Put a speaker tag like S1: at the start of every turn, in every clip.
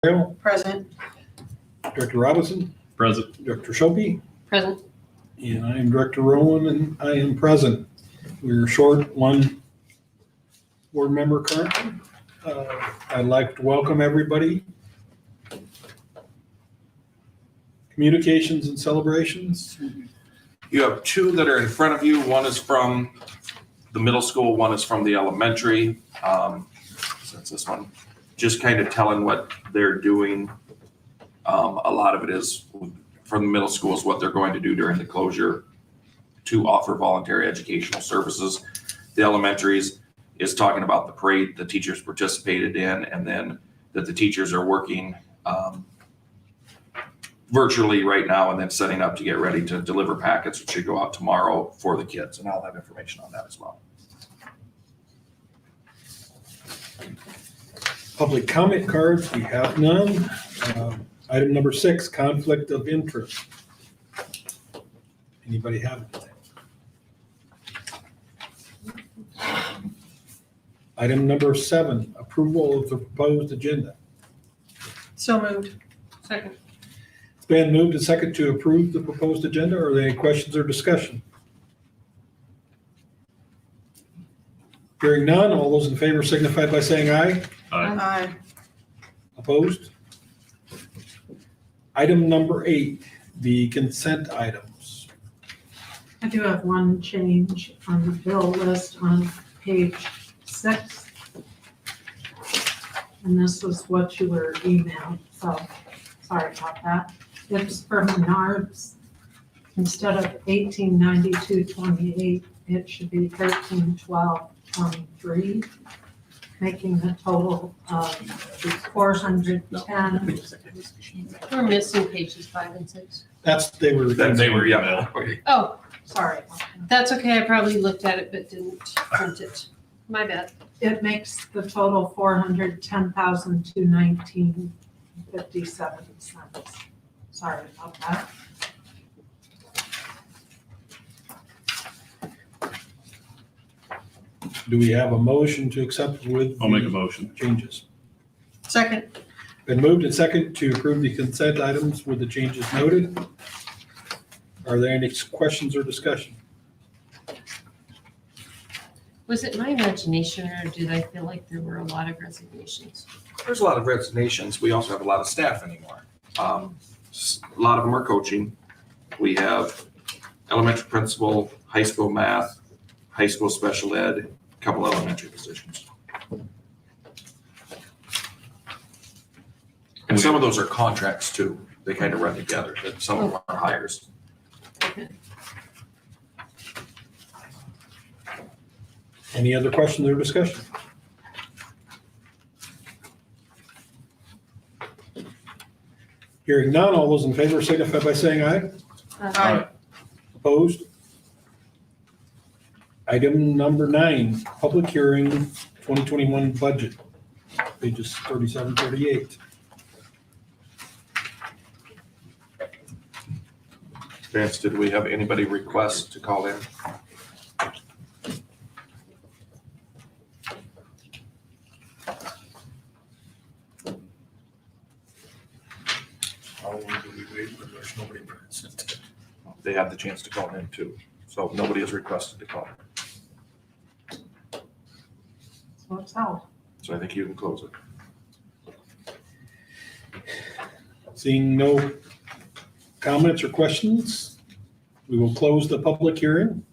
S1: Hale,
S2: Present.
S1: Director Robinson,
S3: Present.
S1: Director Shopee,
S2: Present.
S1: and I am Director Rowan, and I am present. We're short one board member currently. I'd like to welcome everybody. Communications and celebrations.
S4: You have two that are in front of you. One is from the middle school, one is from the elementary. So it's this one, just kind of telling what they're doing. A lot of it is from the middle school is what they're going to do during the closure to offer voluntary educational services. The elementaries is talking about the parade the teachers participated in, and then that the teachers are working virtually right now and then setting up to get ready to deliver packets, which should go out tomorrow for the kids. And I'll have information on that as well.
S1: Public comment cards, we have none. Item number 6, conflict of interest. Anybody have anything? Item number 7, approval of the proposed agenda.
S2: So moved. Second.
S1: It's been moved and second to approve the proposed agenda. Are there any questions or discussion? Hearing none, all those in favor signify by saying aye.
S2: Aye.
S1: Opposed? Item number 8, the consent items.
S5: I do have one change on the bill list on page 6. And this was what you were emailed, so sorry about that. It's for Menards. Instead of 1892.28, it should be 1312.23, making the total of 410.
S2: We're missing pages 5 and 6.
S1: They were.
S4: Yeah. Okay.
S2: Oh,
S5: Sorry.
S2: that's okay. I probably looked at it but didn't print it. My bad.
S5: It makes the total 410,219.57 cents. Sorry about that.
S1: Do we have a motion to accept with?
S3: I'll make a motion.
S1: Changes.
S2: Second.
S1: Been moved and second to approve the consent items with the changes noted. Are there any questions or discussion?
S2: Was it my imagination or did I feel like there were a lot of resignations?
S4: There's a lot of resignations. We also have a lot of staff anymore. A lot of them are coaching. We have elementary principal, high school math, high school special ed, a couple elementary positions. And some of those are contracts too. They kind of run together, but some of them are hires.
S1: Any other questions or discussion? Hearing none, all those in favor signify by saying aye.
S2: Aye.
S1: Opposed? Item number 9, public hearing 2021 budget, pages 37, 38.
S4: Vance, did we have anybody request to call in?
S1: How long do we wait when there's nobody present?
S4: They had the chance to call in too. So nobody has requested to call.
S5: So it's out.
S4: So I think you can close it.
S1: Seeing no comments or questions, we will close the public hearing.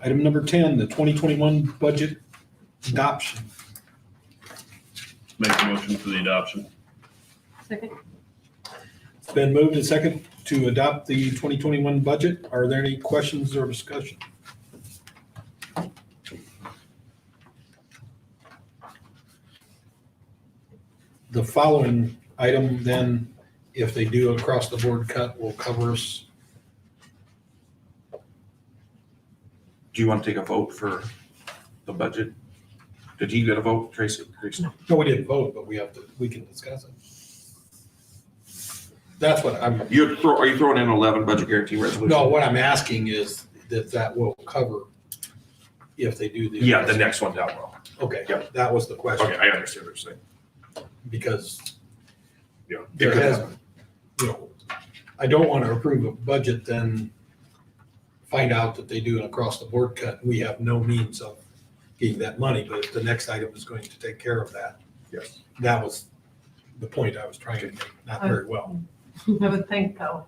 S1: Item number 10, the 2021 budget adoption.
S3: Make a motion for the adoption.
S2: Second.
S1: It's been moved and second to adopt the 2021 budget. Are there any questions or discussion? The following item then, if they do across the board cut, will cover us.
S4: Do you want to take a vote for the budget? Did you get a vote, Tracy?
S1: No, we didn't vote, but we can discuss it. That's what I'm,
S4: Are you throwing in 11 budget guarantee resolution?
S1: no, what I'm asking is that will cover if they do the.
S4: Yeah, the next one down low.
S1: Okay,
S4: Yep.
S1: that was the question.
S4: Okay, I understand what you're saying.
S1: Because
S3: Yeah.
S1: there
S4: It could
S1: has,
S4: happen.
S1: I don't want to approve a budget, then find out that they do an across-the-board cut, and we have no means of getting that money, but if the next item is going to take care of that.
S3: Yes.
S1: That was the point I was trying to make, not very well.
S5: I would think though,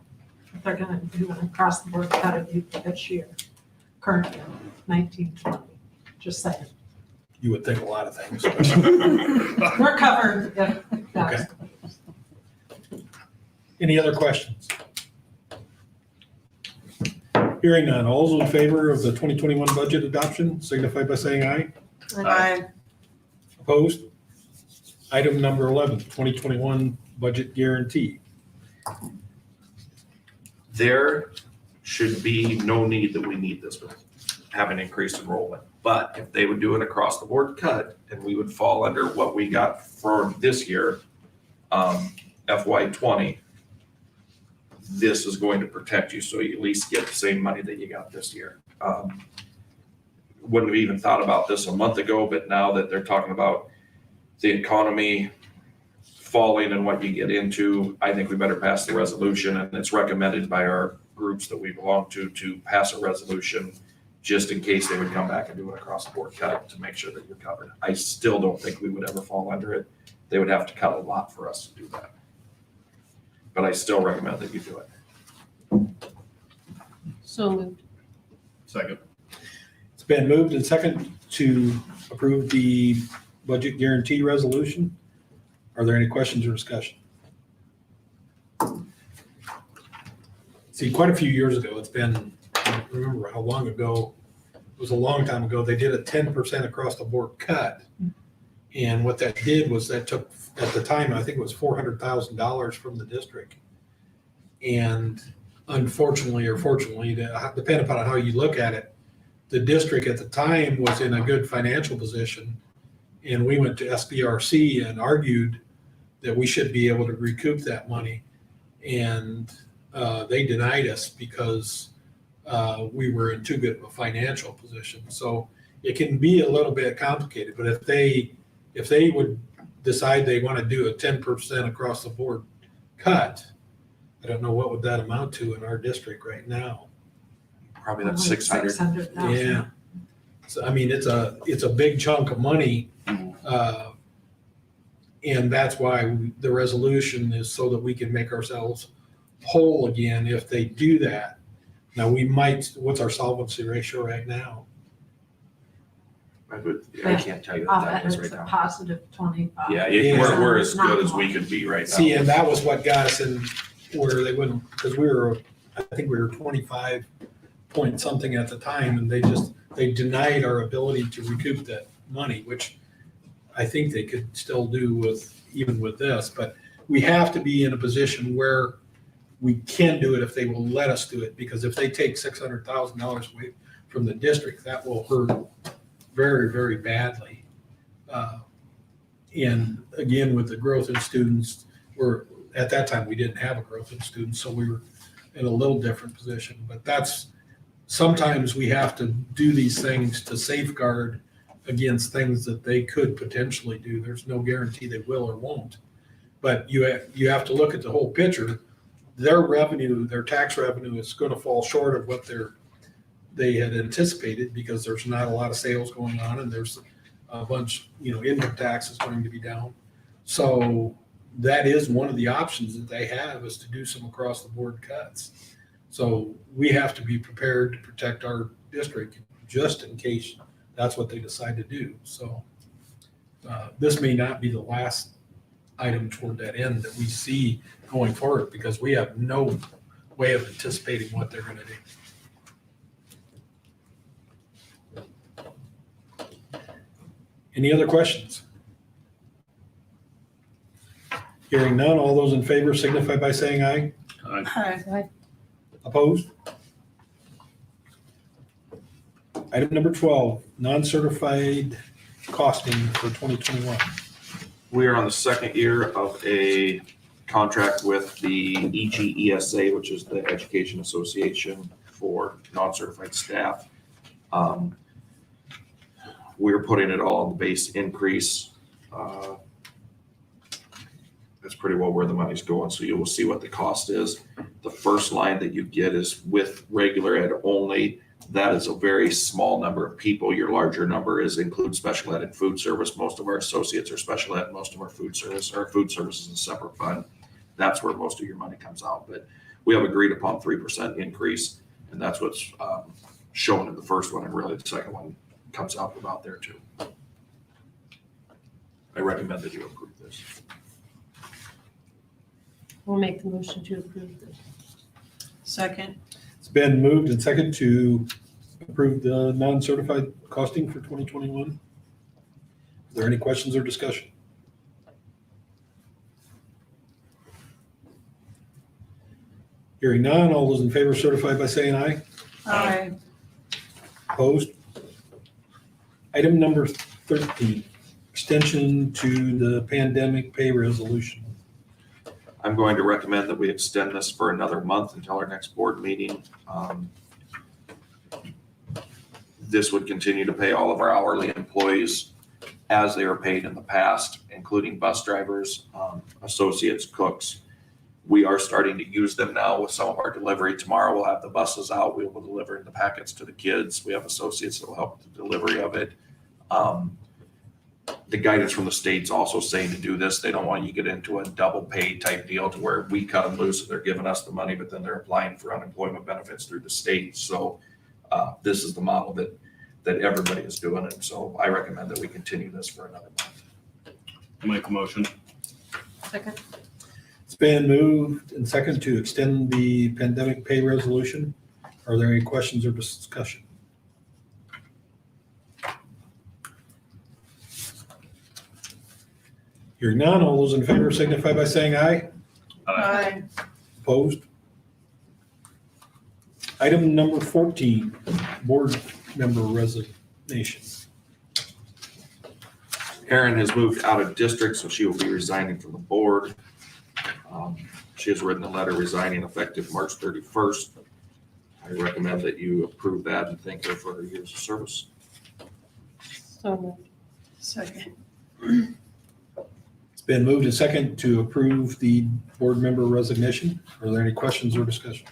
S5: if they're gonna do an across the board cut of you for this year, current year, 1920, just saying.
S1: You would think a lot of things.
S5: We're covered if that's.
S1: Any other questions? Hearing none, all those in favor of the 2021 budget adoption signify by saying aye.
S3: Aye.
S1: Opposed? Item number 11, 2021 budget guarantee.
S4: There should be no need that we need this with having increased enrollment. But if they would do an across the board cut and we would fall under what we got for this year, FY '20, this is going to protect you, so you at least get the same money that you got this year. Wouldn't have even thought about this a month ago, but now that they're talking about the economy falling and what you get into, I think we better pass the resolution, and it's recommended by our groups that we belong to pass a resolution just in case they would come back and do an across the board cut to make sure that you're covered. I still don't think we would ever fall under it. They would have to cut a lot for us to do that. But I still recommend that you do it.
S2: So moved.
S3: Second.
S1: It's been moved and second to approve the budget guarantee resolution. Are there any questions or discussion? See, quite a few years ago, it's been, I don't remember how long ago, it was a long time ago, they did a 10% across the board cut. And what that did was that took, at the time, I think it was $400,000 from the district. And unfortunately, or fortunately, depending upon how you look at it, the district at the time was in a good financial position. And we went to SBRC and argued that we should be able to recoup that money. And they denied us because we were in too good of a financial position. So it can be a little bit complicated, but if they would decide they want to do a 10% across the board cut, I don't know what would that amount to in our district right now.
S4: Probably that's 600.
S5: 600,000.
S1: Yeah. So, I mean, it's a big chunk of money. And that's why the resolution is so that we can make ourselves whole again if they do that. Now, we might, what's our solvency ratio right now?
S4: I can't tell you
S5: I'll
S4: what that
S5: bet
S4: is
S5: it's
S4: right
S5: a
S4: now.
S5: positive 25.
S4: Yeah,
S1: Yeah.
S4: we're as good as we could be right now.
S1: See, and that was what got us in where they wouldn't, because I think we were 25 point something at the time, and they denied our ability to recoup that money, which I think they could still do even with this, but we have to be in a position where we can do it if they will let us do it, because if they take $600,000 away from the district, that will hurt very, very badly. And again, with the growth in students, at that time, we didn't have a growth in students, so we were in a little different position. But sometimes we have to do these things to safeguard against things that they could potentially do. There's no guarantee they will or won't. But you have to look at the whole picture. Their revenue, their tax revenue is going to fall short of what they had anticipated because there's not a lot of sales going on, and there's a bunch, income tax is going to be down. So that is one of the options that they have, is to do some across the board cuts. So we have to be prepared to protect our district just in case that's what they decide to do. So this may not be the last item toward that end that we see going forward, because we have no way of anticipating what they're going to do. Any other questions? Hearing none, all those in favor signify by saying aye.
S3: Aye.
S1: Opposed? Item number 12, non-certified costing for 2021.
S4: We are on the second year of a contract with the EGESA, which is the Education Association for Non-Certified Staff. We're putting it all on the base increase. That's pretty well where the money's going, so you will see what the cost is. The first line that you get is with regular ed only. That is a very small number of people. Your larger number includes special ed and food service. Most of our associates are special ed, most of our food service. Our food service is a separate fund. That's where most of your money comes out. But we have agreed upon 3% increase, and that's what's shown in the first one, and really the second one comes out about there too. I recommend that you approve this.
S2: We'll make the motion to approve this.
S3: Second.
S1: It's been moved and second to approve the non-certified costing for 2021. Are there any questions or discussion? Hearing none, all those in favor certify by saying aye.
S3: Aye.
S1: Opposed? Item number 13, extension to the pandemic pay resolution.
S4: I'm going to recommend that we extend this for another month until our next board meeting. This would continue to pay all of our hourly employees as they were paid in the past, including bus drivers, associates, cooks. We are starting to use them now with some of our delivery. Tomorrow we'll have the buses out. We will deliver the packets to the kids. We have associates that will help with the delivery of it. The guidance from the state's also saying to do this. They don't want you to get into a double pay type deal to where we cut them loose and they're giving us the money, but then they're applying for unemployment benefits through the state. So this is the model that everybody is doing. And so I recommend that we continue this for another month.
S3: I'll make a motion.
S2: Second.
S1: It's been moved and second to extend the pandemic pay resolution. Are there any questions or discussion? Hearing none, all those in favor signify by saying aye.
S3: Aye.
S1: Opposed? Item number 14, board member resignation.
S4: Erin has moved out of district, so she will be resigning from the board. She has written a letter resigning effective March 31st. I recommend that you approve that and thank her for her years of service.
S2: So moved.
S3: Second.
S1: It's been moved and second to approve the board member resignation. Are there any questions or discussion?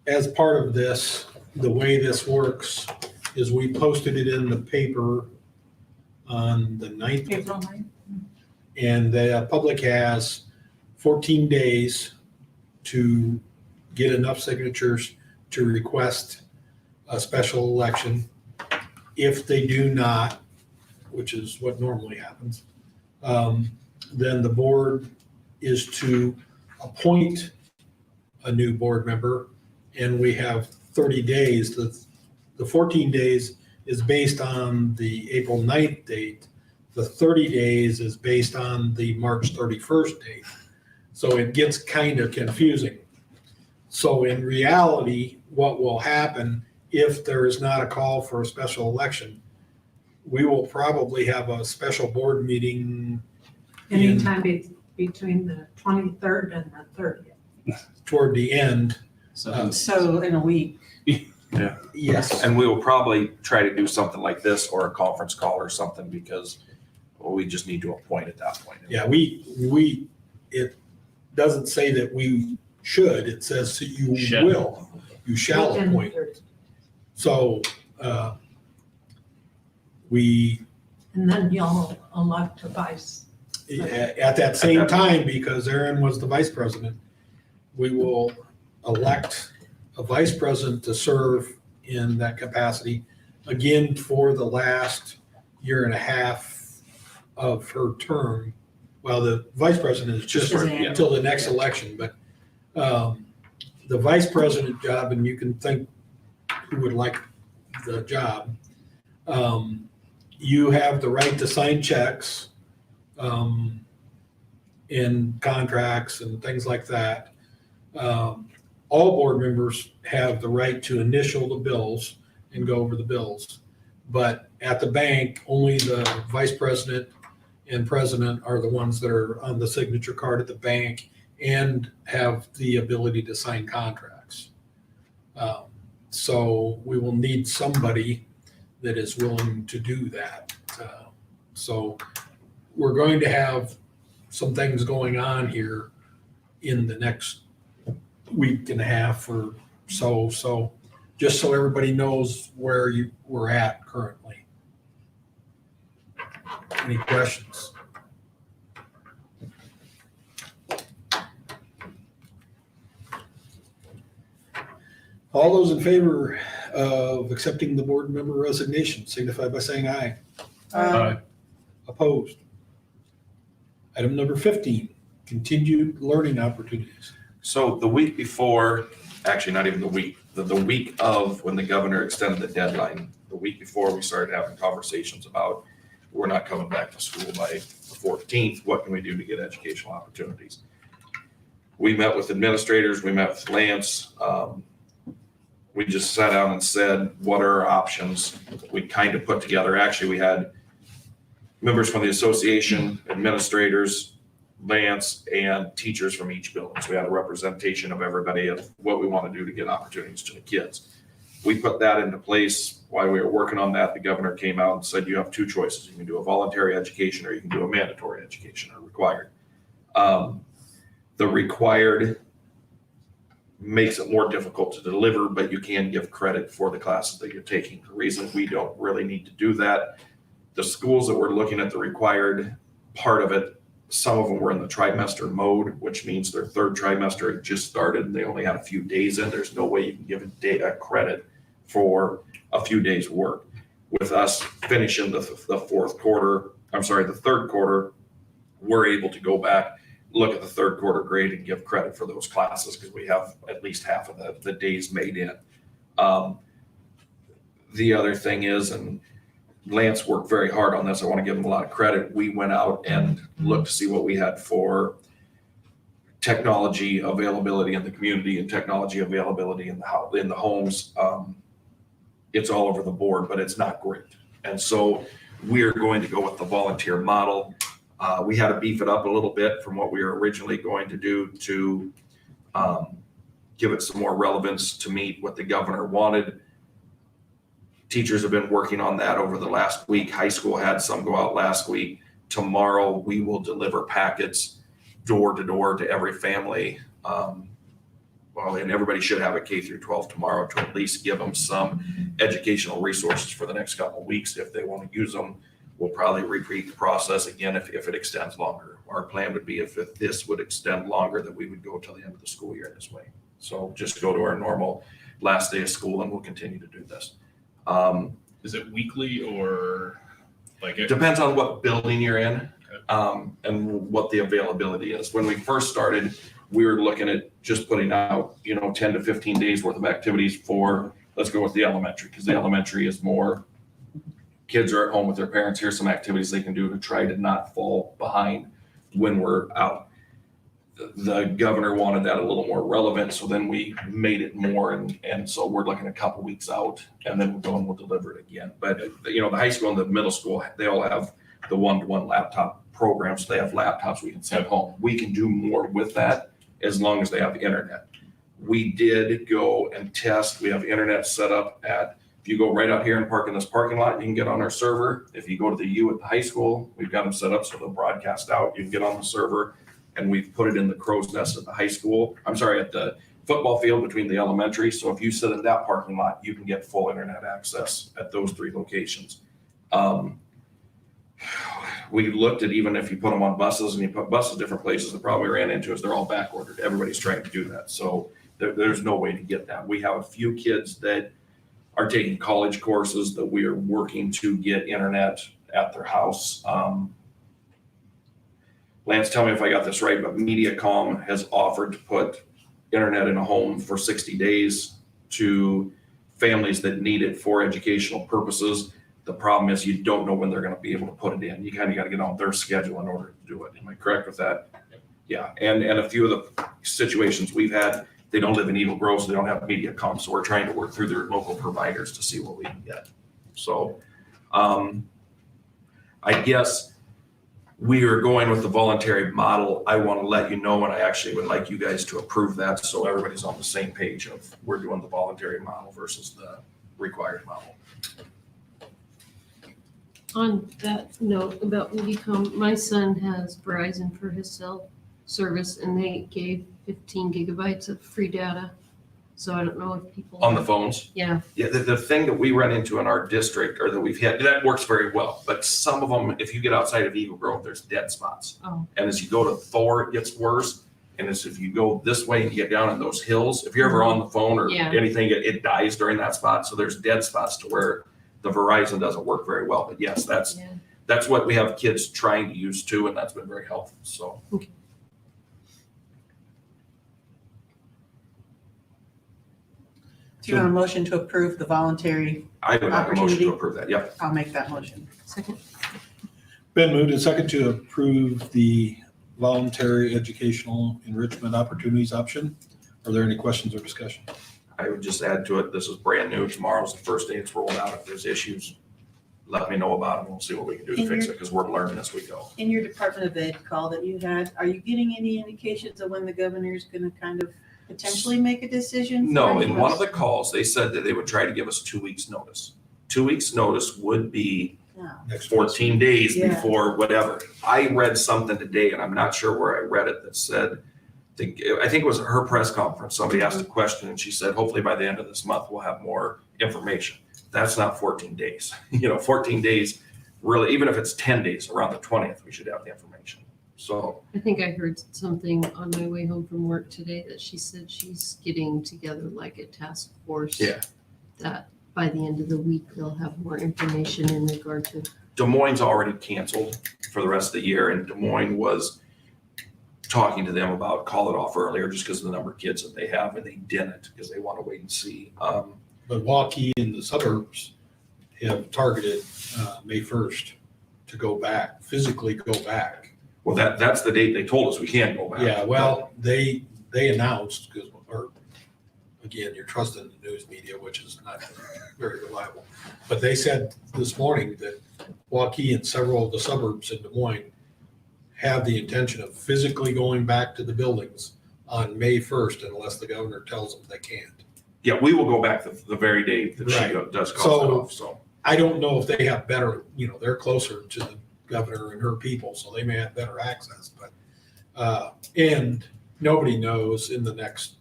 S1: As part of this, the way this works is we posted it in the paper on the 9th.
S3: April 9th.
S1: And the public has 14 days to get enough signatures to request a special election. If they do not, which is what normally happens, then the board is to appoint a new board member, and we have 30 days. The 14 days is based on the April 9th date. The 30 days is based on the March 31st date. So it gets kind of confusing. So in reality, what will happen if there is not a call for a special election, we will probably have a special board meeting
S5: Anytime between the 23rd and the 30th.
S1: toward the end.
S3: So in a week.
S1: Yes.
S4: And we will probably try to do something like this or a conference call or something because we just need to appoint at that point.
S1: Yeah, it doesn't say that we should, it says you
S3: Shall.
S1: will, you shall
S5: Within the
S1: appoint.
S5: 30th.
S1: So,
S5: And then you'll elect a vice.
S1: at that same time, because Aaron was the vice president, we will elect a vice president to serve in that capacity, again, for the last year and a half of her term. Well, the vice president is just until the next election, but the vice president job, and you can think who would like the job, you have the right to sign checks in contracts and things like that. All board members have the right to initial the bills and go over the bills. But at the bank, only the vice president and president are the ones that are on the signature card at the bank and have the ability to sign contracts. So we will need somebody that is willing to do that. So we're going to have some things going on here in the next week and a half or so. So just so everybody knows where we're at currently. Any questions? All those in favor of accepting the board member resignation signify by saying aye. Opposed? Item number 15, continued learning opportunities.
S4: So the week before, actually not even the week, the week of when the governor extended the deadline, the week before we started having conversations about we're not coming back to school by the 14th, what can we do to get educational opportunities? We met with administrators, we met with Lance. We just sat down and said, what are our options? We kind of put together, actually we had members from the association, administrators, Lance, and teachers from each building. So we had a representation of everybody of what we want to do to get opportunities to the kids. We put that into place. While we were working on that, the governor came out and said, you have two choices. You can do a voluntary education or you can do a mandatory education or required. The required makes it more difficult to deliver, but you can give credit for the classes that you're taking. The reason we don't really need to do that, the schools that we're looking at the required part of it, some of them were in the trimester mode, which means their third trimester had just started and they only had a few days in. There's no way you can give a credit for a few days work. With us finishing the third quarter, we're able to go back, look at the third quarter grade and give credit for those classes because we have at least half of the days made in. The other thing is, and Lance worked very hard on this, I want to give him a lot of credit. We went out and looked to see what we had for technology availability in the community and technology availability in the homes. It's all over the board, but it's not great. And so we're going to go with the volunteer model. We had to beef it up a little bit from what we were originally going to do to give it some more relevance to meet what the governor wanted. Teachers have been working on that over the last week. High school had some go out last week. Tomorrow, we will deliver packets door to door to every family. And everybody should have a K through 12 tomorrow to at least give them some educational resources for the next couple of weeks. If they want to use them, we'll probably repeat the process again if it extends longer. Our plan would be if this would extend longer, that we would go till the end of the school year this way. So just go to our normal last day of school and we'll continue to do this.
S3: Is it weekly or like?
S4: Depends on what building you're in, and what the availability is. When we first started, we were looking at just putting out, 10 to 15 days worth of activities for, let's go with the elementary, because the elementary is more, kids are at home with their parents. Here's some activities they can do to try to not fall behind when we're out. The governor wanted that a little more relevant, so then we made it more, and so we're looking a couple weeks out, and then we'll go and we'll deliver it again. But the high school and the middle school, they all have the one-to-one laptop programs. They have laptops we can send home. We can do more with that as long as they have the internet. We did go and test. We have internet set up at, if you go right out here and park in this parking lot, you can get on our server. If you go to the U at the high school, we've got them set up so they'll broadcast out. You can get on the server. And we've put it in the crow's nest at the high school. At the football field between the elementary. So if you sit in that parking lot, you can get full internet access at those 3 locations. We looked at even if you put them on buses and you put buses different places, the problem we ran into is they're all back ordered. Everybody's trying to do that. So there's no way to get that. We have a few kids that are taking college courses that we are working to get internet at their house. Lance, tell me if I got this right, but MediaCom has offered to put internet in a home for 60 days to families that need it for educational purposes. The problem is you don't know when they're going to be able to put it in. You kind of got to get on their schedule in order to do it. Am I correct with that? Yeah. And a few of the situations we've had, they don't live in Eagle Grove, so they don't have MediaCom. So we're trying to work through their local providers to see what we can get. So I guess we are going with the voluntary model. I want to let you know, and I actually would like you guys to approve that so everybody's on the same page of we're doing the voluntary model versus the required model.
S2: On that note about Movicom, my son has Verizon for his cell service and they gave 15 gigabytes of free data. So I don't know if people.
S4: On the phones?
S2: Yeah,
S4: Yeah, the thing that we run into in our district, or that we've had, that works very well, but some of them, if you get outside of Eagle Grove, there's dead spots.
S2: Oh.
S4: And as you go to Thor, it gets worse, and as if you go this way and you get down in those hills, if you're ever on the phone or
S2: Yeah.
S4: anything, it dies during that spot, so there's dead spots to where the Verizon doesn't work very well, but yes,
S2: yeah.
S4: that's what we have kids trying to use too, and that's been very helpful, so.
S6: Do you want a motion to approve the voluntary?
S4: I would like a motion
S6: Opportunity.
S4: to approve that, yep.
S6: I'll make that motion.
S2: Second.
S1: Been moved and second to approve the voluntary educational enrichment opportunities option. Are there any questions or discussion?
S4: I would just add to it, this is brand new, tomorrow's the first day it's rolled out, if there's issues, let me know about them, we'll see what we can do to
S6: And
S4: fix it,
S6: you're-
S4: because we're learning as we go.
S6: In your Department of Ed call that you had, are you getting any indications of when the governor's gonna kind of potentially make a decision? for
S4: No,
S6: any
S4: in one
S6: us?
S4: of the calls, they said that they would try to give us 2 weeks' notice. 2 weeks' notice would be
S6: No.
S1: Next
S4: 14 days
S6: Yeah.
S4: before whatever. I read something today, and I'm not sure where I read it, that said, I think it was her press conference, somebody asked a question, and she said, hopefully by the end of this month, we'll have more information. That's not 14 days. 14 days, really, even if it's 10 days, around the 20th, we should have the information. So,
S2: I think I heard something on my way home from work today that she said she's getting together like a task force.
S4: Yeah.
S2: That by the end of the week, they'll have more information in regard to.
S4: Des Moines already canceled for the rest of the year, and Des Moines was talking to them about call it off earlier just because of the number of kids that they have, and they didn't because they want to wait and see.
S1: But Waukee and the suburbs have targeted May 1st to go back, physically go back.
S4: Well, that's the date they told us we can't go back.
S1: Yeah, well, they announced, because, or again, you're trusting the news media, which is not very reliable. But they said this morning that Waukee and several of the suburbs in Des Moines have the intention of physically going back to the buildings on May 1st unless the governor tells them they can't.
S4: Yeah, we will go back the very day that she
S1: Right.
S4: does call it
S1: So-
S4: off, so.
S1: I don't know if they have better, they're closer to the governor and her people, so they may have better access, but, and nobody knows in the next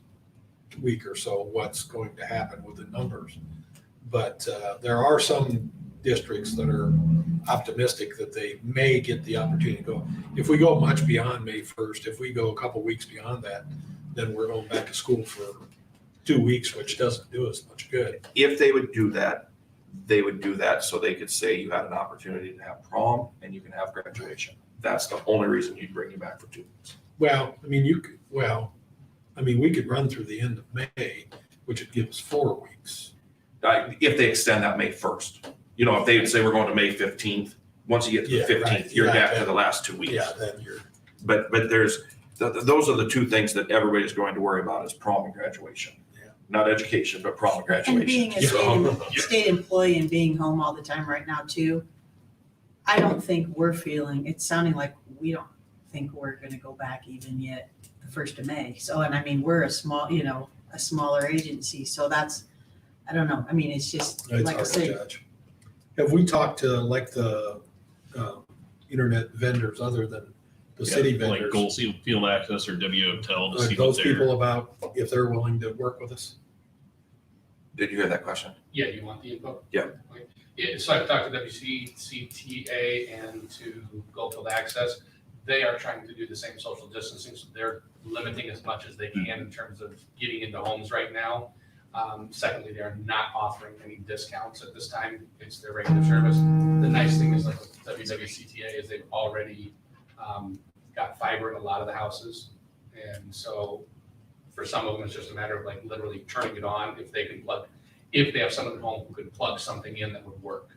S1: week or so what's going to happen with the numbers. But, there are some districts that are optimistic that they may get the opportunity to go. If we go much beyond May 1st, if we go a couple weeks beyond that, then we're going back to school for 2 weeks, which doesn't do us much good.
S4: If they would do that, they would do that so they could say you had an opportunity to have prom and you can have graduation. That's the only reason you'd bring you back for 2 weeks.
S1: Well, we could run through the end of May, which would give us 4 weeks.
S4: If they extend that May 1st. If they would say we're going to May 15th, once you get to the
S1: Yeah,
S4: 15th,
S1: right.
S4: you're
S1: Yeah,
S4: back
S1: yeah.
S4: to the last 2 weeks.
S1: Yeah, then you're,
S4: But those are the two things that everybody's going to worry about is prom and graduation.
S1: Yeah.
S4: Not education, but prom and
S6: And
S4: graduation.
S6: being a
S4: So-
S6: state employee and being home all the time right now too, I don't think it's sounding like we don't think we're gonna go back even yet the 1st of May. So, and I mean, we're a smaller agency, so that's, I don't know. I mean, it's just,
S1: it's
S6: like I
S1: hard to
S6: say,
S1: judge. Have we talked to like the internet vendors other than the city
S3: Like
S1: vendors?
S3: Gold Field Access or W Hotel to see
S1: Like
S3: what
S1: those
S3: they're.
S1: people about if they're willing to work with us?
S4: Did you hear that question?
S7: Yeah, you want the info?
S4: Yeah.
S7: Yeah, so I've talked to WCCTA and to Goldfield Access. They are trying to do the same social distancing, so they're limiting as much as they can in terms of getting into homes right now. Secondly, they are not offering any discounts at this time. It's their regular service. The nice thing is like with WWCTA is they've already got fiber in a lot of the houses. And so for some of them, it's just a matter of like literally turning it on if they have someone at home who could plug something in that would work.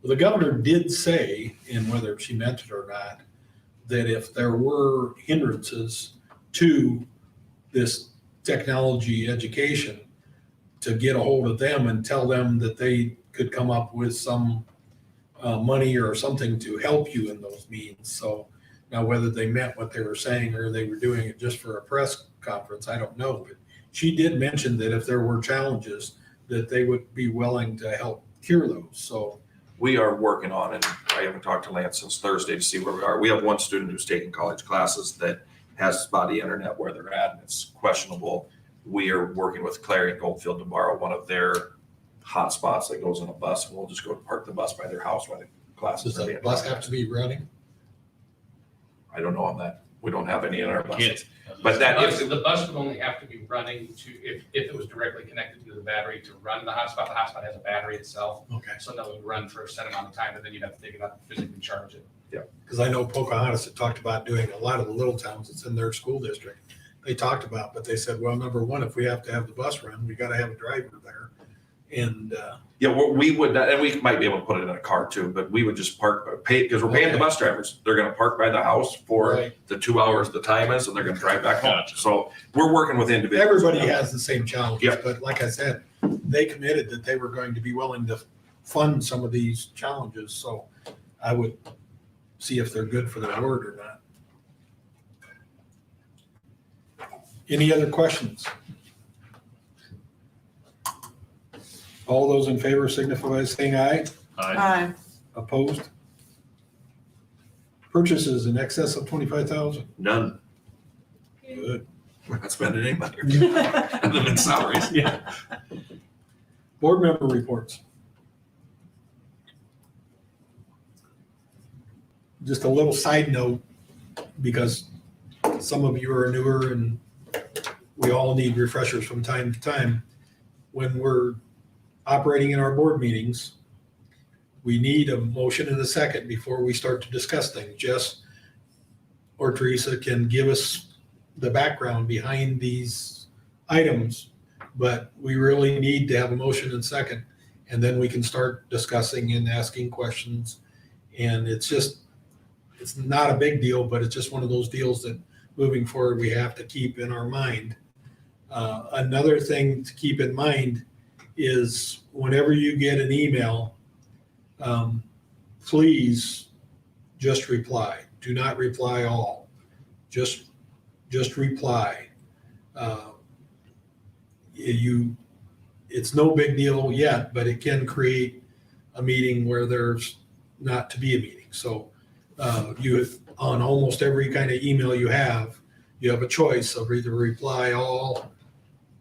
S1: Well, the governor did say, and whether she meant it or not, that if there were hindrances to this technology education, to get a hold of them and tell them that they could come up with some money or something to help you in those means. So now whether they meant what they were saying or they were doing it just for a press conference, I don't know. But she did mention that if there were challenges, that they would be willing to help cure those. So
S4: we are working on, and I haven't talked to Lance since Thursday to see where we are. We have one student who's taking college classes that has spotty internet where they're at, and it's questionable. We are working with Clarion Goldfield to borrow one of their hotspots that goes on a bus, and we'll just go park the bus by their house while the classes
S1: Does
S4: are
S1: the
S4: being
S1: bus
S4: taught.
S1: have to be running?
S4: I don't know on that. We don't have any in our buses.
S3: Can't.
S4: But that,
S7: The bus would only have to be running to, if it was directly connected to the battery to run the hotspot has a battery itself.
S1: Okay.
S7: So that would run for a set amount of time, and then you'd have to take it up and physically charge it.
S1: Because I know Pocahontas had talked about doing a lot of the little towns that's in their school district. They talked about, but they said, well, number one, if we have to have the bus run, we got to have a driver there. And
S4: yeah, we would, and we might be able to put it in a car too, but we would just pay, because we're paying the bus drivers. They're gonna park by the house for
S1: Right.
S4: the 2 hours the time is, and they're gonna drive back home.
S3: Gotcha.
S4: So we're working with individuals.
S1: everybody has the same challenges.
S4: Yeah.
S1: But like I said, they committed that they were going to be willing to fund some of these challenges. So I would see if they're good for their word or not. Any other questions? All those in favor signify by saying aye.
S3: I,
S1: Opposed? Purchases in excess of 25,000.
S4: None.
S1: Good.
S4: We're not spending any money. Other than salaries.
S1: Yeah. Board member reports. Just a little side note, because some of you are newer and we all need refreshers from time to time. When we're operating in our board meetings, we need a motion and a second before we start to discuss things. Jess or Teresa can give us the background behind these items, but we really need to have a motion and second, and then we can start discussing and asking questions. And it's not a big deal, but it's just one of those deals that moving forward, we have to keep in our mind. Another thing to keep in mind is whenever you get an email, please just reply. Do not reply all. Just reply. It's no big deal yet, but it can create a meeting where there's not to be a meeting. So on almost every kind of email you have a choice of either reply all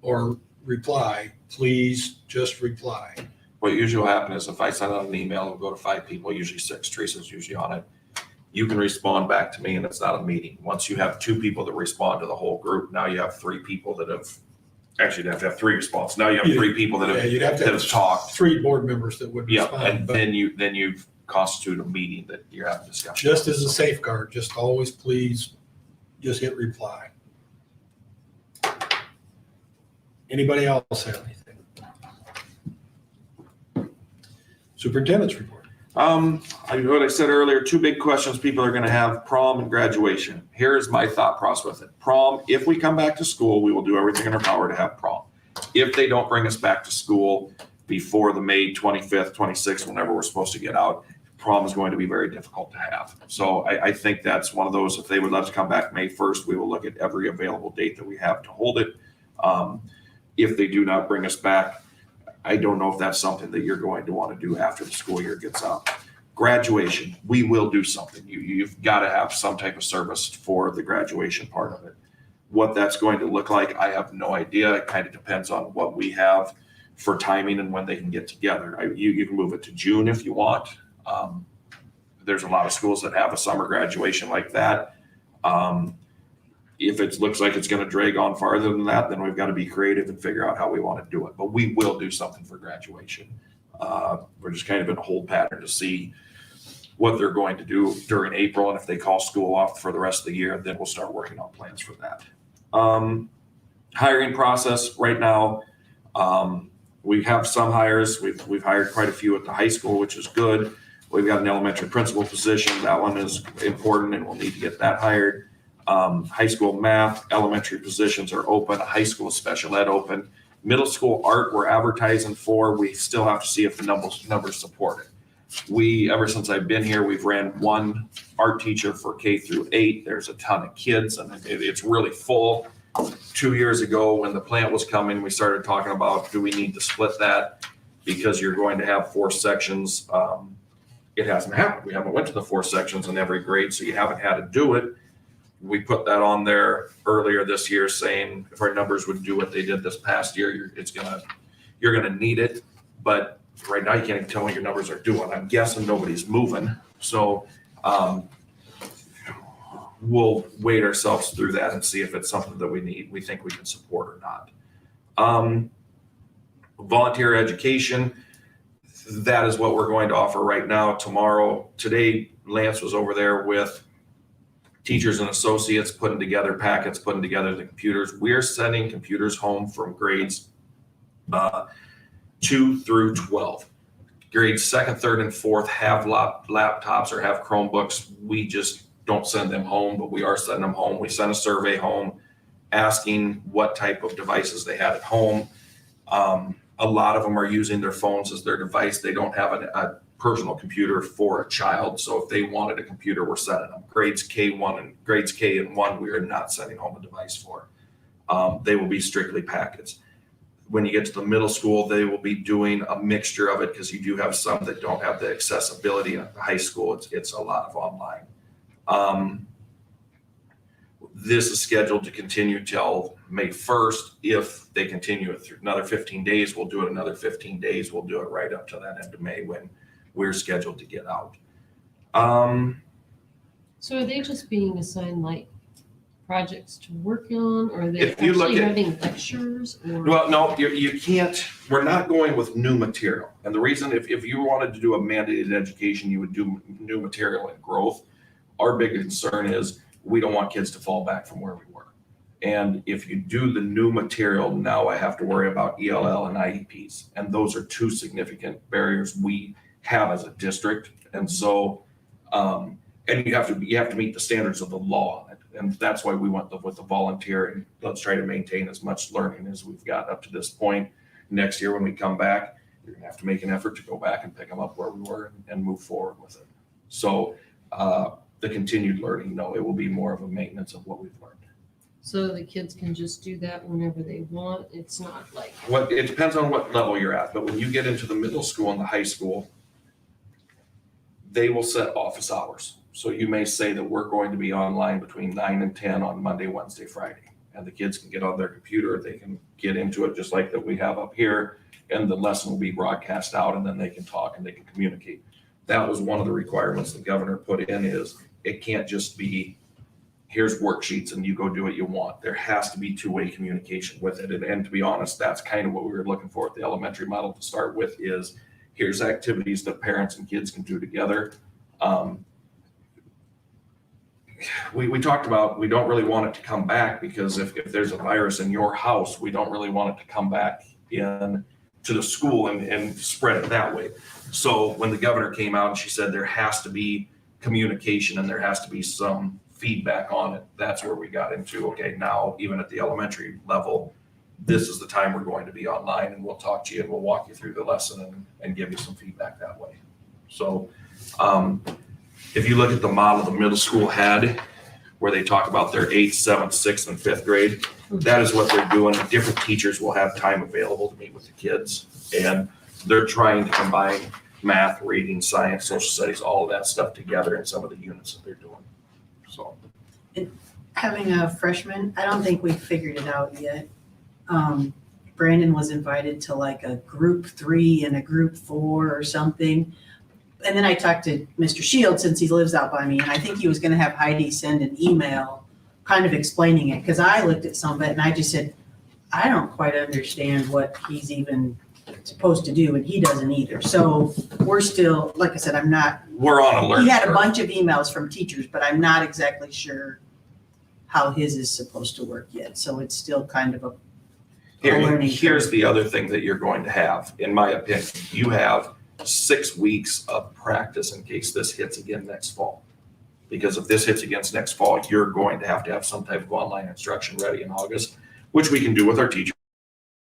S1: or reply. Please just reply.
S4: What usually will happen is if I send out an email, it'll go to 5 people, usually 6, Teresa's usually on it. You can respond back to me and it's not a meeting. Once you have 2 people that respond to the whole group, now you have 3 people that have, actually you'd have to have 3 responses. Now you have 3 people that
S1: Yeah,
S4: have,
S1: you'd have to
S4: that
S1: have
S4: have talked.
S1: 3 board members that would
S4: Yeah,
S1: respond.
S4: and
S1: But
S4: then you've constituted a meeting that you're having discussion.
S1: just as a safeguard, just always please just hit reply. Anybody else have anything? Superintendent's report.
S4: What I said earlier, 2 big questions people are gonna have, prom and graduation. Here's my thought process with it. Prom, if we come back to school, we will do everything in our power to have prom. If they don't bring us back to school before the May 25th, 26th, whenever we're supposed to get out, prom is going to be very difficult to have. So I think that's one of those, if they would love to come back May 1st, we will look at every available date that we have to hold it. If they do not bring us back, I don't know if that's something that you're going to want to do after the school year gets out. Graduation, we will do something. You've got to have some type of service for the graduation part of it. What that's going to look like, I have no idea. It kind of depends on what we have for timing and when they can get together. You can move it to June if you want. There's a lot of schools that have a summer graduation like that. If it looks like it's going to drag on farther than that, then we've got to be creative and figure out how we want to do it. But we will do something for graduation. We're just kind of in a hold pattern to see what they're going to do during April. And if they call school off for the rest of the year, then we'll start working on plans for that. Hiring process right now, we have some hires. We've hired quite a few at the high school, which is good. We've got an elementary principal position. That one is important and we'll need to get that hired. High school math, elementary positions are open, high school special ed open. Middle school art, we're advertising for. We still have to see if the numbers support it. Ever since I've been here, we've ran 1 art teacher for K through 8. There's a ton of kids and it's really full. 2 years ago, when the plant was coming, we started talking about, do we need to split that? Because you're going to have 4 sections it hasn't happened. We haven't went to the 4 sections in every grade, so you haven't had to do it. We put that on there earlier this year saying if our numbers would do what they did this past year, you're gonna need it. But right now you can't even tell what your numbers are doing. I'm guessing nobody's moving. So we'll wait ourselves through that and see if it's something that we think we can support or not. Volunteer education, that is what we're going to offer right now. Tomorrow, today, Lance was over there with teachers and associates putting together packets, putting together the computers. We're sending computers home from grades 2 through 12. Grades 2nd, 3rd, and 4th have laptops or have Chromebooks. We just don't send them home, but we are sending them home. We sent a survey home asking what type of devices they had at home. A lot of them are using their phones as their device. They don't have a personal computer for a child. So if they wanted a computer, we're sending them. Grades K and 1, we are not sending home a device for. They will be strictly packets. When you get to the middle school, they will be doing a mixture of it because you do have some that don't have the accessibility. At the high school, it's a lot of online. This is scheduled to continue till May 1st. If they continue it through another 15 days, we'll do it another 15 days. We'll do it right up to that end of May when we're scheduled to get out.
S2: So are they just being assigned like projects to work on, or are they
S4: If you look
S2: actually
S4: at-
S2: having lectures? Or
S4: Well, no, you can't, we're not going with new material. And the reason, if you wanted to do a mandated education, you would do new material and growth. Our big concern is we don't want kids to fall back from where we were. And if you do the new material, now I have to worry about ELL and IEPs. And those are 2 significant barriers we have as a district. And so, and you have to meet the standards of the law. And that's why we went with the volunteer, and let's try to maintain as much learning as we've got up to this point. Next year, when we come back, you're gonna have to make an effort to go back and pick them up where we were and move forward with it. So, the continued learning, no, it will be more of a maintenance of what we've learned.
S2: so the kids can just do that whenever they want. It's not like,
S4: It depends on what level you're at, but when you get into the middle school and the high school, they will set office hours. So you may say that we're going to be online between 9 and 10 on Monday, Wednesday, Friday. And the kids can get on their computer, they can get into it just like that we have up here, and the lesson will be broadcast out, and then they can talk and they can communicate. That was one of the requirements the governor put in, is it can't just be, here's worksheets and you go do what you want. There has to be 2-way communication with it. And to be honest, that's kind of what we were looking for at the elementary model to start with, is here's activities that parents and kids can do together. We talked about, we don't really want it to come back, because if there's a virus in your house, we don't really want it to come back in to the school and spread it that way. So when the governor came out and she said there has to be communication and there has to be some feedback on it, that's where we got into, okay, now even at the elementary level, this is the time we're going to be online, and we'll talk to you and we'll walk you through the lesson and give you some feedback that way. So if you look at the model the middle school had, where they talk about their 8th, 7th, 6th, and 5th grade, that is what they're doing. Different teachers will have time available to meet with the kids, and they're trying to combine math, reading, science, social studies, all of that stuff together in some of the units that they're doing. So
S6: Having a freshman, I don't think we've figured it out yet. Brandon was invited to like a group 3 and a group 4 or something. And then I talked to Mr. Shields, since he lives out by me, and I think he was gonna have Heidi send an email kind of explaining it, because I looked at some of it and I just said, I don't quite understand what he's even supposed to do, and he doesn't either. So we're still, like I said, I'm not,
S4: we're on a learning
S6: he had a
S4: curve.
S6: bunch of emails from teachers, but I'm not exactly sure how his is supposed to work yet. So it's still kind of a learning
S4: Here's
S6: curve.
S4: the other thing that you're going to have, in my opinion. You have 6 weeks of practice in case this hits again next fall. Because if this hits against next fall, you're going to have some type of online instruction ready in August, which we can do with our teachers.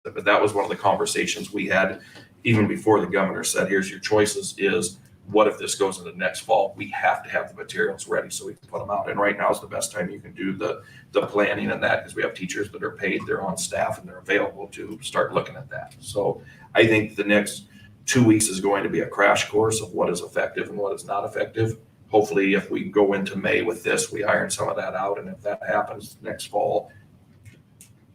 S4: But that was one of the conversations we had even before the governor said, here's your choices, is what if this goes into next fall? We have to have the materials ready so we can put them out. And right now is the best time you can do the planning and that, because we have teachers that are paid, they're on staff, and they're available to start looking at that. So I think the next 2 weeks is going to be a crash course of what is effective and what is not effective. Hopefully, if we go into May with this, we iron some of that out, and if that happens next fall,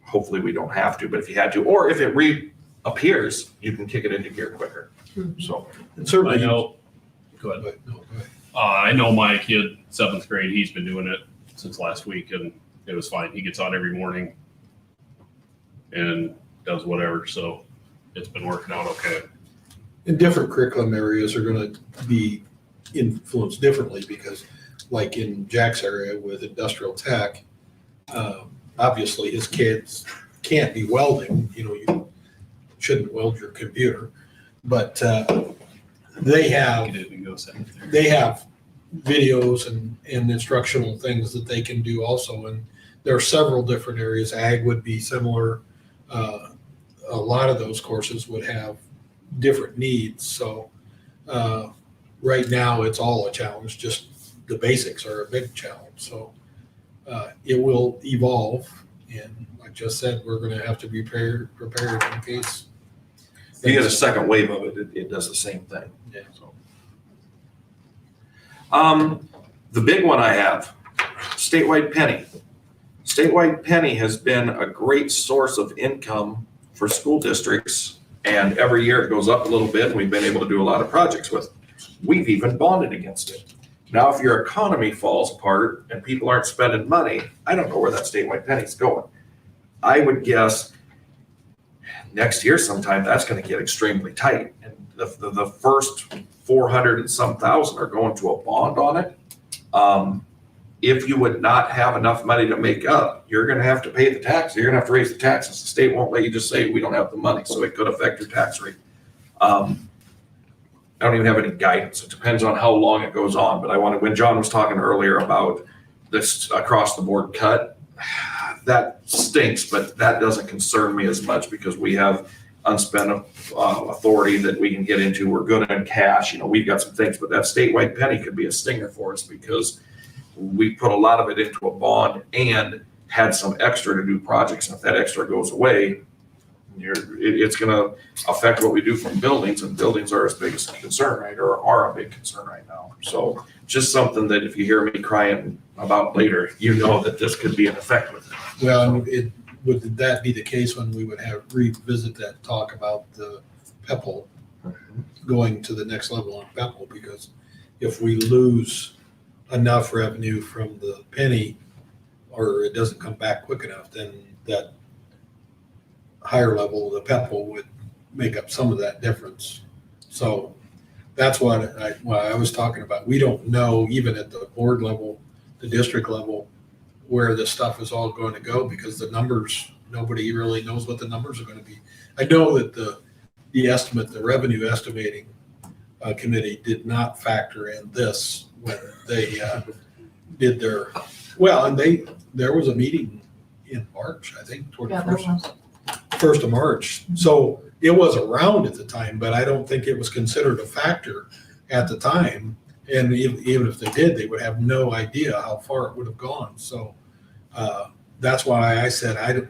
S4: hopefully we don't have to, but if you had to, or if it reappears, you can kick it into gear quicker. So,
S1: And
S3: I
S1: certainly.
S3: know, go ahead.
S1: But, no, go ahead.
S3: I know my kid, 7th grade, he's been doing it since last week and it was fine. He gets on every morning and does whatever. So it's been working out okay.
S1: And different curriculum areas are gonna be influenced differently because like in Jack's area with industrial tech, obviously his kids can't be welding, you shouldn't weld your computer. But they have
S3: He didn't go 7th there.
S1: they have videos and instructional things that they can do also. And there are several different areas. Ag would be similar. A lot of those courses would have different needs. So right now it's all a challenge. Just the basics are a big challenge. So it will evolve. And like I just said, we're going to have to be prepared in case.
S4: if you get a second wave of it, it does the same thing.
S1: Yeah.
S4: So. The big one I have, statewide penny. Statewide penny has been a great source of income for school districts, and every year it goes up a little bit, and we've been able to do a lot of projects with it. We've even bonded against it. Now, if your economy falls apart and people aren't spending money, I don't know where that statewide penny's going. I would guess next year sometime that's going to get extremely tight, and the first 400 and some thousand are going to a bond on it. If you would not have enough money to make up, you're gonna have to pay the tax, you're gonna have to raise the taxes. The state won't let you just say, we don't have the money, so it could affect your tax rate. I don't even have any guidance. It depends on how long it goes on, but when John was talking earlier about this across the board cut, that stinks, but that doesn't concern me as much because we have unspent authority that we can get into. We're good on cash, we've got some things, but that statewide penny could be a stinger for us because we put a lot of it into a bond and had some extra to do projects. And if that extra goes away, it's going to affect what we do from buildings, and buildings are as big a concern, right? Or are a big concern right now. So just something that if you hear me crying about later, that this could be an effect with it.
S1: Well, would that be the case when we would have revisit that talk about the PEPAL going to the next level on PEPAL? Because if we lose enough revenue from the penny or it doesn't come back quick enough, then that higher level of the PEPAL would make up some of that difference. So that's what I was talking about. We don't know, even at the board level, the district level, where this stuff is all going to go because the numbers, nobody really knows what the numbers are going to be. I know that the estimate, the revenue estimating committee did not factor in this when they did their, and there was a meeting in March, I think, toward
S5: Yeah,
S1: the
S5: there
S1: first.
S5: was.
S1: 1st of March. So it was around at the time, but I don't think it was considered a factor at the time. And even if they did, they would have no idea how far it would have gone. So that's why I said,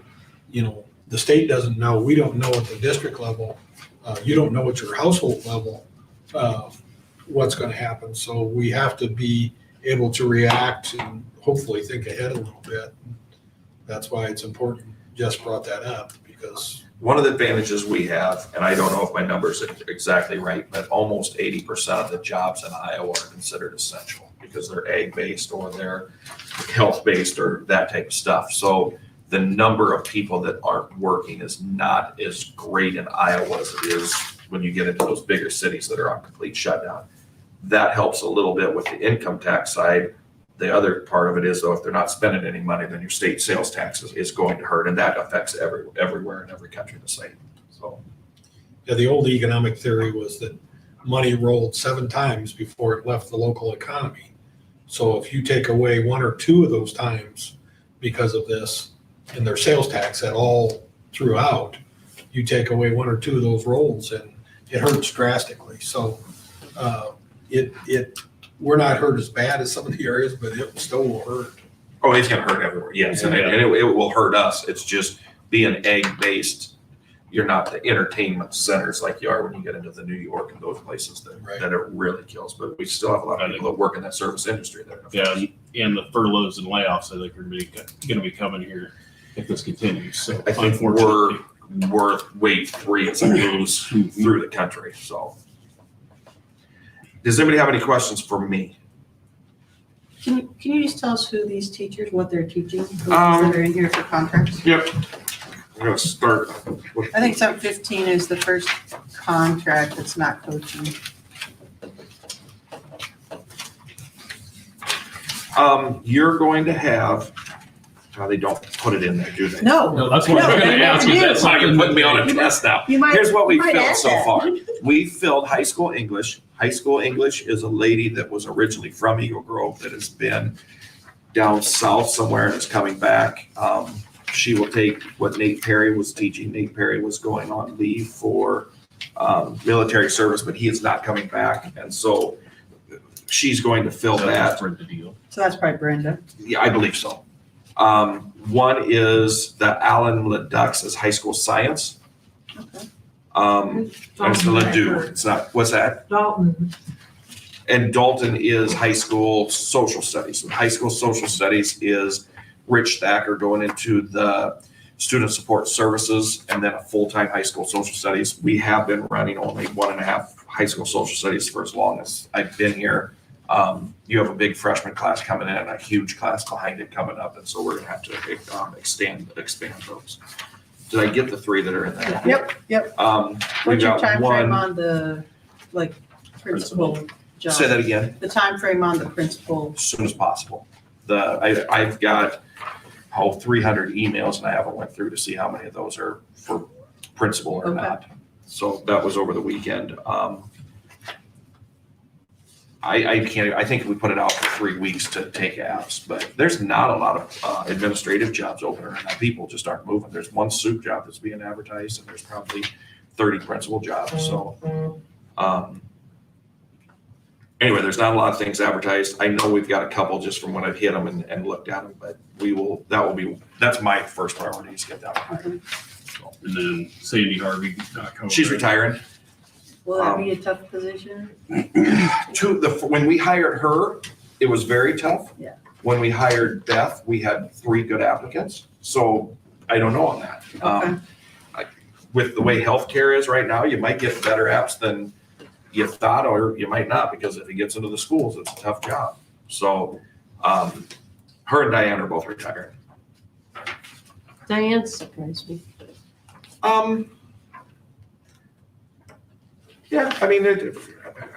S1: the state doesn't know. We don't know at the district level. You don't know at your household level what's going to happen. So we have to be able to react and hopefully think ahead a little bit. That's why it's important. Jess brought that up because
S4: One of the advantages we have, and I don't know if my numbers are exactly right, but almost 80% of the jobs in Iowa are considered essential because they're ag-based or they're health-based or that type of stuff. So the number of people that aren't working is not as great in Iowa as it is when you get into those bigger cities that are on complete shutdown. That helps a little bit with the income tax side. The other part of it is, though, if they're not spending any money, then your state sales taxes is going to hurt, and that affects everywhere in every country the same. So,
S1: yeah, the old economic theory was that money rolled 7 times before it left the local economy. So if you take away 1 or 2 of those times because of this and their sales tax at all throughout, you take away 1 or 2 of those rolls and it hurts drastically. So we're not hurt as bad as some of the areas, but it still will hurt.
S4: it's going to hurt everywhere, yes, and it will hurt us. It's just being egg-based. you're not the entertainment centers like you are when you get into the New York and those places
S1: Right.
S4: that it really kills. But we still have a lot of people that work in that service industry there.
S3: Yeah, and the furloughs and layoffs, I think, are gonna be coming here if this continues, so
S4: I think
S3: unfortunately.
S4: we're wave 3 as it moves through the country, so. Does anybody have any questions for me?
S6: Can you just tell us who these teachers, what they're teaching, who
S4: Um,
S6: that are in here for contracts?
S4: Yep. I'm gonna start with,
S6: I think sub 15 is the first contract that's not coaching.
S4: you're going to have, they don't put it in there, do they?
S6: No,
S3: That's what
S6: No,
S3: I'm
S6: they
S3: gonna ask you.
S6: never
S3: That's
S6: do.
S4: Why
S3: not
S4: you're
S3: gonna
S4: putting me on a
S6: You
S4: test now.
S6: you might.
S4: Here's what we
S6: you might
S4: filled
S6: add
S4: so
S6: that.
S4: far. We filled high school English. High school English is a lady that was originally from Eagle Grove that has been down south somewhere and is coming back. She will take what Nate Perry was teaching. Nate Perry was going on leave for military service, but he is not coming back. And so she's going to fill that.
S3: For the deal.
S6: So that's probably Brenda.
S4: Yeah, I believe so. One is the Alan Leduc as high school science.
S6: Okay.
S4: And it's the Ledoux. It's not, what's that?
S5: Dalton,
S4: And Dalton is high school social studies. And high school social studies is Rich Thacker going into the student support services and then a full-time high school social studies. We have been running only 1.5 high school social studies for as long as I've been here. You have a big freshman class coming in and a huge class behind it coming up. And so we're gonna have to expand those. Did I get the 3 that are in there?
S6: Yep.
S4: We've
S6: What's your
S4: got
S6: time frame
S4: one,
S6: on the, like, principal job?
S4: say that again.
S6: The time frame on the principal.
S4: As soon as possible. I've got 300 emails and I haven't went through to see how many of those are for principal or
S6: Okay.
S4: not. So that was over the weekend. I think we put it out for 3 weeks to take apps, but there's not a lot of administrative jobs open right now. People just aren't moving. There's one soup job that's being advertised and there's probably 30 principal jobs, so. Anyway, there's not a lot of things advertised. I know we've got a couple just from when I've hit them and looked at them, but that's my first priority is get that one hired. So,
S3: And then Sandy Harvey.
S4: she's retiring.
S6: Will that be a tough position?
S4: When we hired her, it was very tough.
S6: Yeah.
S4: When we hired Beth, we had 3 good applicants, so I don't know on that.
S6: Okay.
S4: With the way healthcare is right now, you might get better apps than you thought, or you might not, because if it gets into the schools, it's a tough job. So, her and Diane are both retiring.
S2: Diane surprised me.
S4: Yeah, I mean,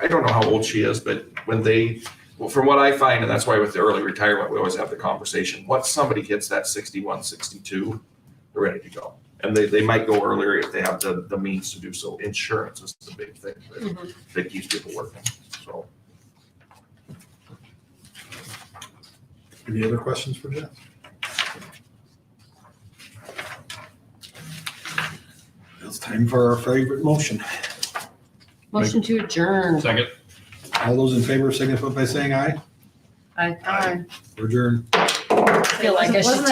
S4: I don't know how old she is, but from what I find, and that's why with the early retirement, we always have the conversation, once somebody hits that 61, 62, they're ready to go. And they might go earlier if they have the means to do so. Insurance is the big thing that keeps people working, so.
S1: Any other questions for Jeff? It's time for our favorite motion.
S2: Motion to adjourn.
S3: Second.
S1: All those in favor signify by saying aye.
S2: I
S6: Aye.
S1: We're adjourned.
S2: feel like I should